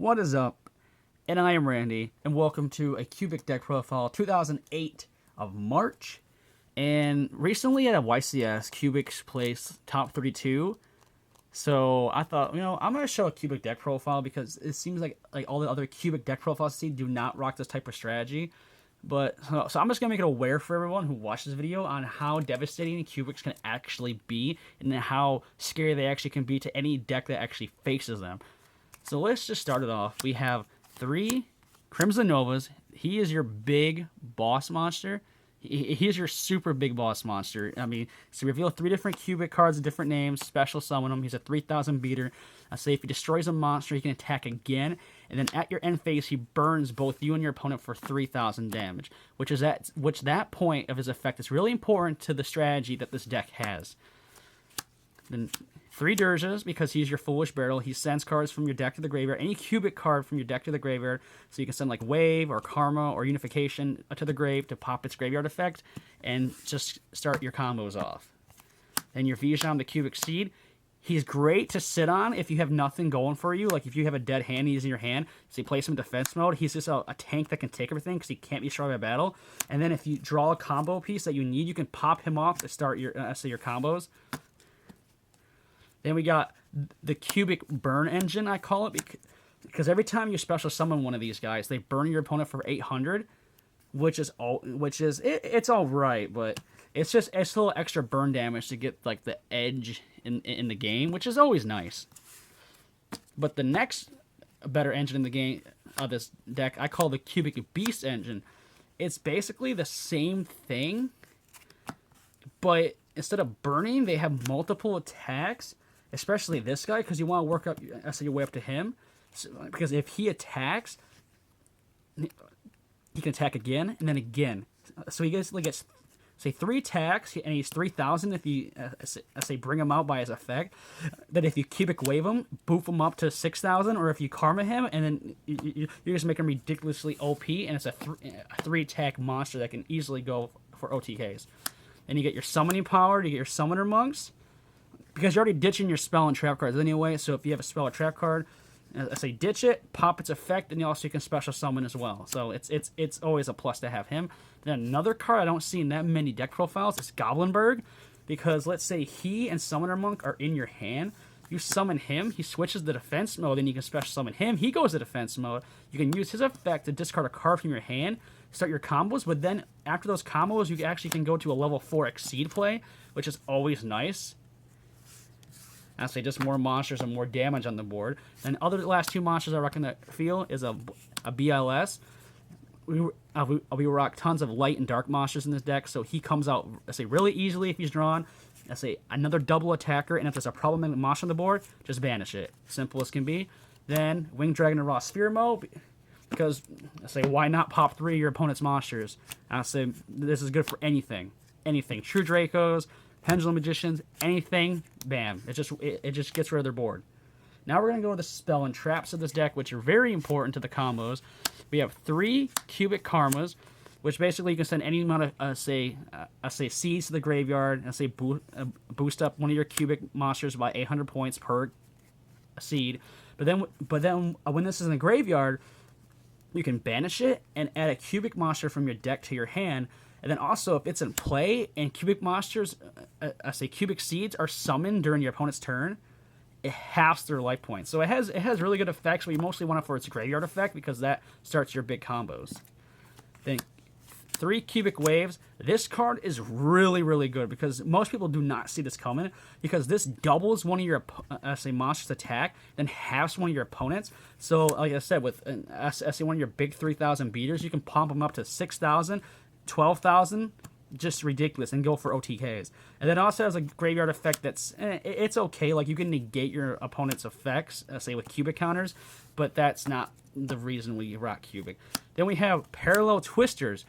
What is up? And I am Randy, and welcome to a Cubic Deck Profile 2008 of March. And recently at a YCS, Cubics placed top 32. So I thought, I'm going to show a Cubic Deck Profile because it seems like all the other Cubic Deck Profiles I see do not rock this type of strategy. But so I'm just going to make it aware for everyone who watches this video on how devastating Cubics can actually be and how scary they actually can be to any deck that actually faces them. So let's just start it off. We have 3 Crimson Novas. He is your big boss monster. He is your super big boss monster. I mean, so reveal 3 different Cubic cards with different names, special summon him. He's a 3,000 beater. I say if he destroys a monster, he can attack again. And then at your end phase, he burns both you and your opponent for 3,000 damage. Which that point of his effect is really important to the strategy that this deck has. Then 3 Dirges, because he's your Foolish Barrel. He sends cards from your deck to the graveyard. Any Cubic card from your deck to the graveyard. So you can send like Wave or Karma or Unification to the grave to pop its graveyard effect. And just start your combos off. Then your Vijam, the Cubic Seed. He's great to sit on if you have nothing going for you. Like if you have a dead hand, he's in your hand. So you place him in defense mode. He's just a tank that can take everything because he can't be destroyed by battle. And then if you draw a combo piece that you need, you can pop him off to start your your combos. Then we got the Cubic Burn Engine, I call it, because every time you special summon one of these guys, they burn your opponent for 800, it's all right, but it's a little extra burn damage to get like the edge in the game, which is always nice. But the next better engine in the game of this deck, I call the Cubic Beast Engine. It's basically the same thing, but instead of burning, they have multiple attacks. Especially this guy, because you want to work up your way up to him. So, because if he attacks, he can attack again and then again. So he gets say 3 attacks, and he's 3,000 if you say bring him out by his effect. Then if you Cubic Wave him, boof him up to 6,000, or if you Karma him, and then you just make him ridiculously OP, and it's a 3 attack monster that can easily go for OTKs. And you get your summoning power, you get your Summoner Monks. Because you're already ditching your spell and trap cards anyway, so if you have a spell or trap card, I say ditch it, pop its effect, and you also can special summon as well. So it's always a plus to have him. Then another card I don't see in that many deck profiles is Goblinberg, because let's say he and Summoner Monk are in your hand. You summon him, he switches to defense mode, then you can special summon him. He goes to defense mode. You can use his effect to discard a card from your hand, start your combos, but then after those combos, you actually can go to a level 4 Exceed play, which is always nice. I say just more monsters and more damage on the board. And the last 2 monsters I reckon that feel is a BLS. We rock tons of light and dark monsters in this deck, so he comes out, I say, really easily if he's drawn. I say another double attacker, and if there's a problematic monster on the board, just banish it. Simple as can be. Then Winged Dragon and Raw Sphere mode, because I say why not pop 3 of your opponent's monsters? I say this is good for anything. Anything. True Dracos, Pendulum Magicians, anything, bam. It just gets rid of their board. Now we're going to go to the spell and traps of this deck, which are very important to the combos. We have 3 Cubic Karmas, which basically you can send any amount of, say seeds to the graveyard, and say boost up one of your Cubic monsters by 800 points per seed. But then when this is in the graveyard, you can banish it and add a Cubic monster from your deck to your hand. And then also, if it's in play and Cubic monsters, Cubic Seeds are summoned during your opponent's turn, it halves their life points. So it has really good effects, but you mostly want it for its graveyard effect because that starts your big combos. Then 3 Cubic Waves. This card is really, really good because most people do not see this coming, because this doubles one of your monster's attack, then halves one of your opponents. So like I said, with one of your big 3,000 beaters, you can pump them up to 6,000. 12,000, just ridiculous, and go for OTKs. And then also has a graveyard effect that's it's okay. Like you can negate your opponent's effects, say with Cubic counters, but that's not the reason we rock Cubic. Then we have Parallel Twisters.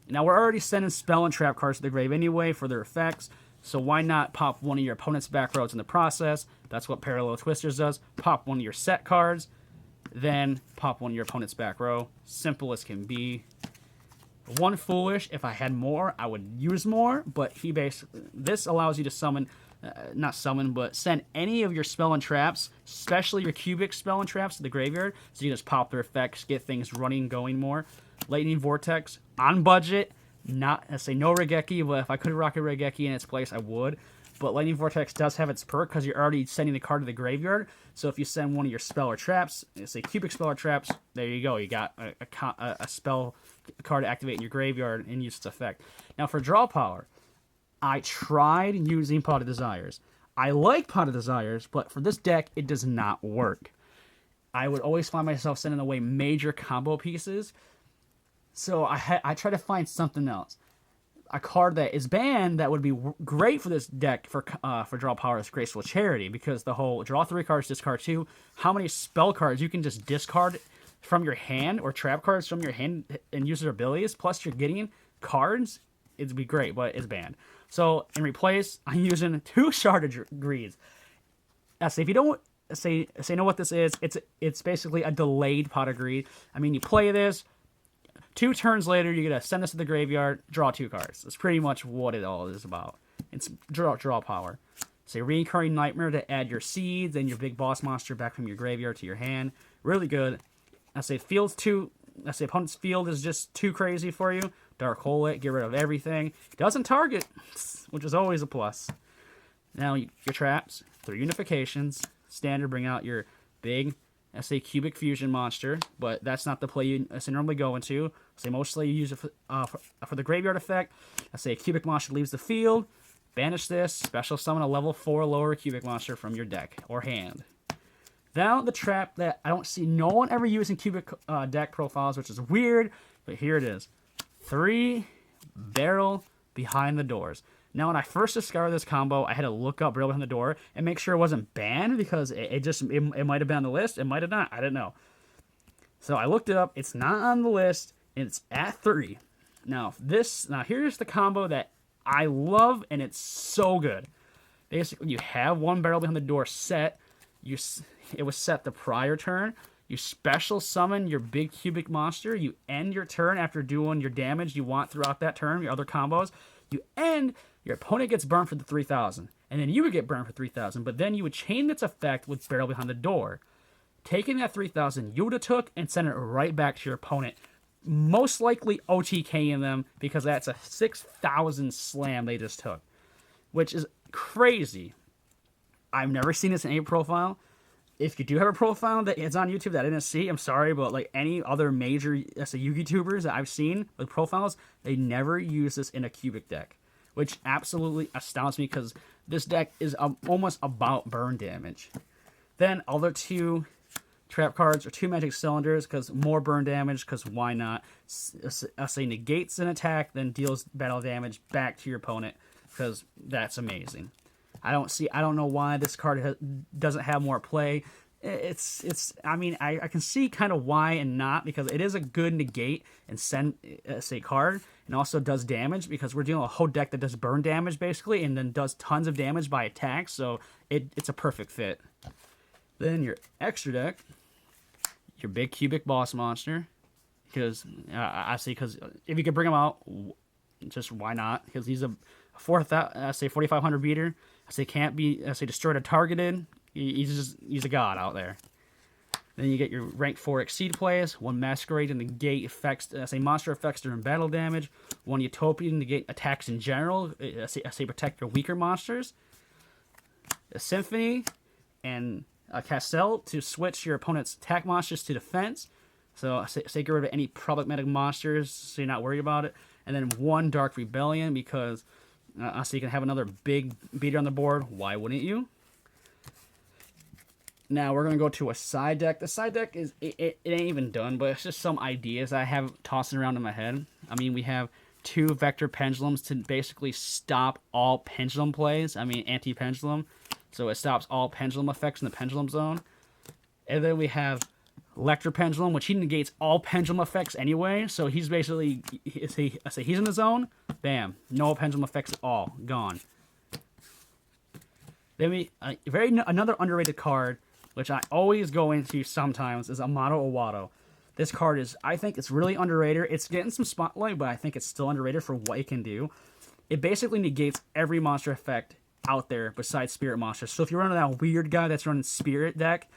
Now we're already sending spell and trap cards to the grave anyway for their effects, so why not pop one of your opponent's back rows in the process? That's what Parallel Twisters does. Pop one of your set cards, then pop one of your opponent's back row. Simple as can be. 1 Foolish, if I had more, I would use more, but this allows you to summon not summon, but send any of your spell and traps, especially your cubic spell and traps, to the graveyard, so you can just pop their effects, get things running, going more. Lightning Vortex, on budget, not, I say no Regeki, but if I could rock a Regeki in its place, I would. But Lightning Vortex does have its perk because you're already sending the card to the graveyard. So if you send one of your spell or traps, say cubic spell or traps, there you go. You got a spell card to activate in your graveyard and use its effect. Now for draw power, I tried using Pot of Desires. I like Pot of Desires, but for this deck, it does not work. I would always find myself sending away major combo pieces. So I try to find something else. A card that is banned that would be great for this deck for draw power is Graceful Charity, because the whole draw 3 cards, discard 2, how many spell cards you can just discard from your hand or trap cards from your hand and use their abilities, plus you're getting cards, it'd be great, but it's banned. So in replace, I'm using 2 Sharded Greeds. If you don't know what this is, it's basically a delayed Pot of Greed. I mean, you play this, 2 turns later, you're going to send this to the graveyard, draw 2 cards. That's pretty much what it all is about. It's draw power. Say Reincarnating Nightmare to add your seeds and your big boss monster back from your graveyard to your hand. Really good. Opponent's field is just too crazy for you. Dark Hole it, get rid of everything. Doesn't target, which is always a plus. Now, your traps, 3 unifications. Standard, bring out your big cubic fusion monster, but that's not the play you normally go into. Mostly you use it for the graveyard effect. A cubic monster leaves the field. Banish this. Special summon a level 4 lower cubic monster from your deck or hand. Now the trap that I don't see no one ever using cubic deck profiles, which is weird, but here it is. 3 Barrel Behind the Doors. Now, when I first discovered this combo, I had to look up Barrel Behind the Door and make sure it wasn't banned, because it might have been on the list, it might have not, I didn't know. So I looked it up, it's not on the list, and it's at 3. Now here's the combo that I love, and it's so good. Basically, you have 1 Barrel Behind the Door set. It was set the prior turn. You special summon your big cubic monster. You end your turn after doing your damage you want throughout that turn, your other combos. You end, your opponent gets burned for the 3,000. And then you would get burned for 3,000, but then you would chain its effect with Barrel Behind the Door. Taking that 3,000 you would have took and send it right back to your opponent. Most likely OTKing them, because that's a 6,000 slam they just took. Which is crazy. I've never seen this in any profile. If you do have a profile that is on YouTube that I didn't see, I'm sorry, but like any other major Yu-Gi YouTubers that I've seen with profiles, they never use this in a cubic deck, which absolutely astounds me, because this deck is almost about burn damage. Then other 2 trap cards or 2 magic cylinders, because more burn damage, because why not? Negates an attack, then deals battle damage back to your opponent, because that's amazing. I don't know why this card doesn't have more play. I mean, I can see kind of why and not, because it is a good negate and send card, and also does damage, because we're dealing with a whole deck that does burn damage basically, and then does tons of damage by attack, so it's a perfect fit. Then your extra deck, your big cubic boss monster, because because if you could bring him out, just why not? Because he's a 4,500 beater. Can't be destroyed or targeted. He's a god out there. Then you get your rank 4 exceed plays, 1 Masquerade and negate effects, monster effects during battle damage, 1 Utopian negate attacks in general, protect your weaker monsters, a Symphony, and a Castell to switch your opponent's attack monsters to defense. So get rid of any problematic monsters, so you're not worried about it. And then 1 Dark Rebellion, because so you can have another big beater on the board. Why wouldn't you? Now we're going to go to a side deck. The side deck it ain't even done, but it's just some ideas I have tossing around in my head. I mean, we have 2 Vector Pendulums to basically stop all pendulum plays. I mean, anti-pendulum. So it stops all pendulum effects in the pendulum zone. And then we have Lecter Pendulum, which he negates all pendulum effects anyway. So he's basically, he's in the zone, bam, no pendulum effects at all, gone. Then we another underrated card, which I always go into sometimes, is Amato Owado. This card I think it's really underrated. It's getting some spotlight, but I think it's still underrated for what it can do. It basically negates every monster effect out there besides Spirit Monsters. So if you're running that weird guy that's running Spirit deck,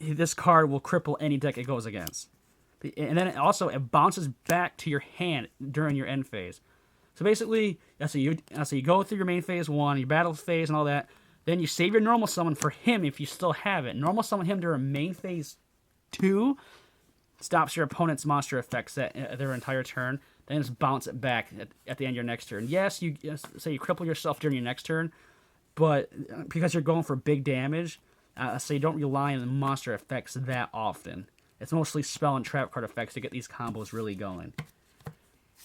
this card will cripple any deck it goes against. And then it bounces back to your hand during your end phase. So basically, you go through your main phase 1, your battle phase and all that. Then you save your normal summon for him if you still have it. Normal summon him during main phase 2. Stops your opponent's monster effects their entire turn. Then just bounce it back at the end of your next turn. Yes, you cripple yourself during your next turn, but because you're going for big damage, so you don't rely on the monster effects that often. It's mostly spell and trap card effects to get these combos really going.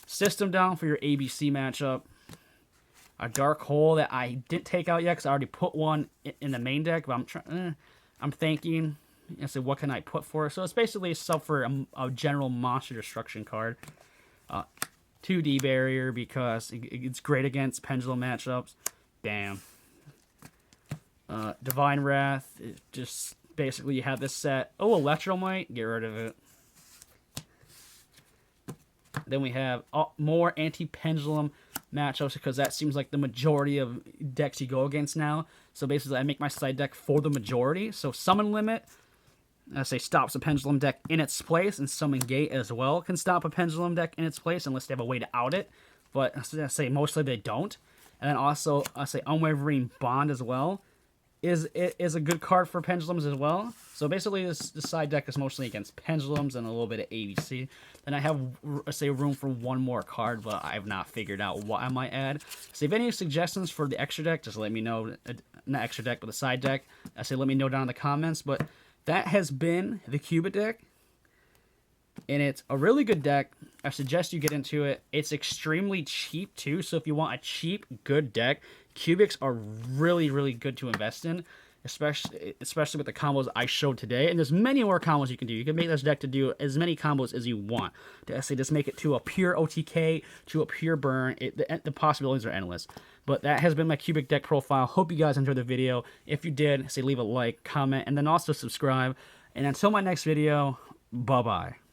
System down for your ABC matchup. A Dark Hole that I didn't take out yet because I already put one in the main deck, but I'm thinking, so what can I put for it? So it's basically a sub for a general monster destruction card. 2D barrier because it's great against pendulum matchups. Bam. Divine Wrath, just basically you have this set. Oh, Electromite, get rid of it. Then we have more anti-pendulum matchups because that seems like the majority of decks you go against now. So basically I make my side deck for the majority. So Summon Limit, I say stops a pendulum deck in its place, and Summon Gate as well can stop a pendulum deck in its place unless they have a way to out it. But I say mostly they don't. And then also I say Unwavering Bond as well is a good card for pendulums as well. So basically this side deck is mostly against pendulums and a little bit of ABC. Then I have room for one more card, but I have not figured out what I might add. So if any suggestions for the extra deck, just let me know. Not extra deck, but the side deck. Let me know down in the comments. But that has been the Cubit deck, and it's a really good deck. I suggest you get into it. It's extremely cheap too, so if you want a cheap, good deck, Cubics are really, really good to invest in, especially with the combos I showed today. And there's many more combos you can do. You can make this deck to do as many combos as you want. Just make it to a pure OTK, to a pure burn. The possibilities are endless. But that has been my Cubic deck profile. Hope you guys enjoyed the video. If you did, leave a like, comment, and then also subscribe. And until my next video, bye-bye.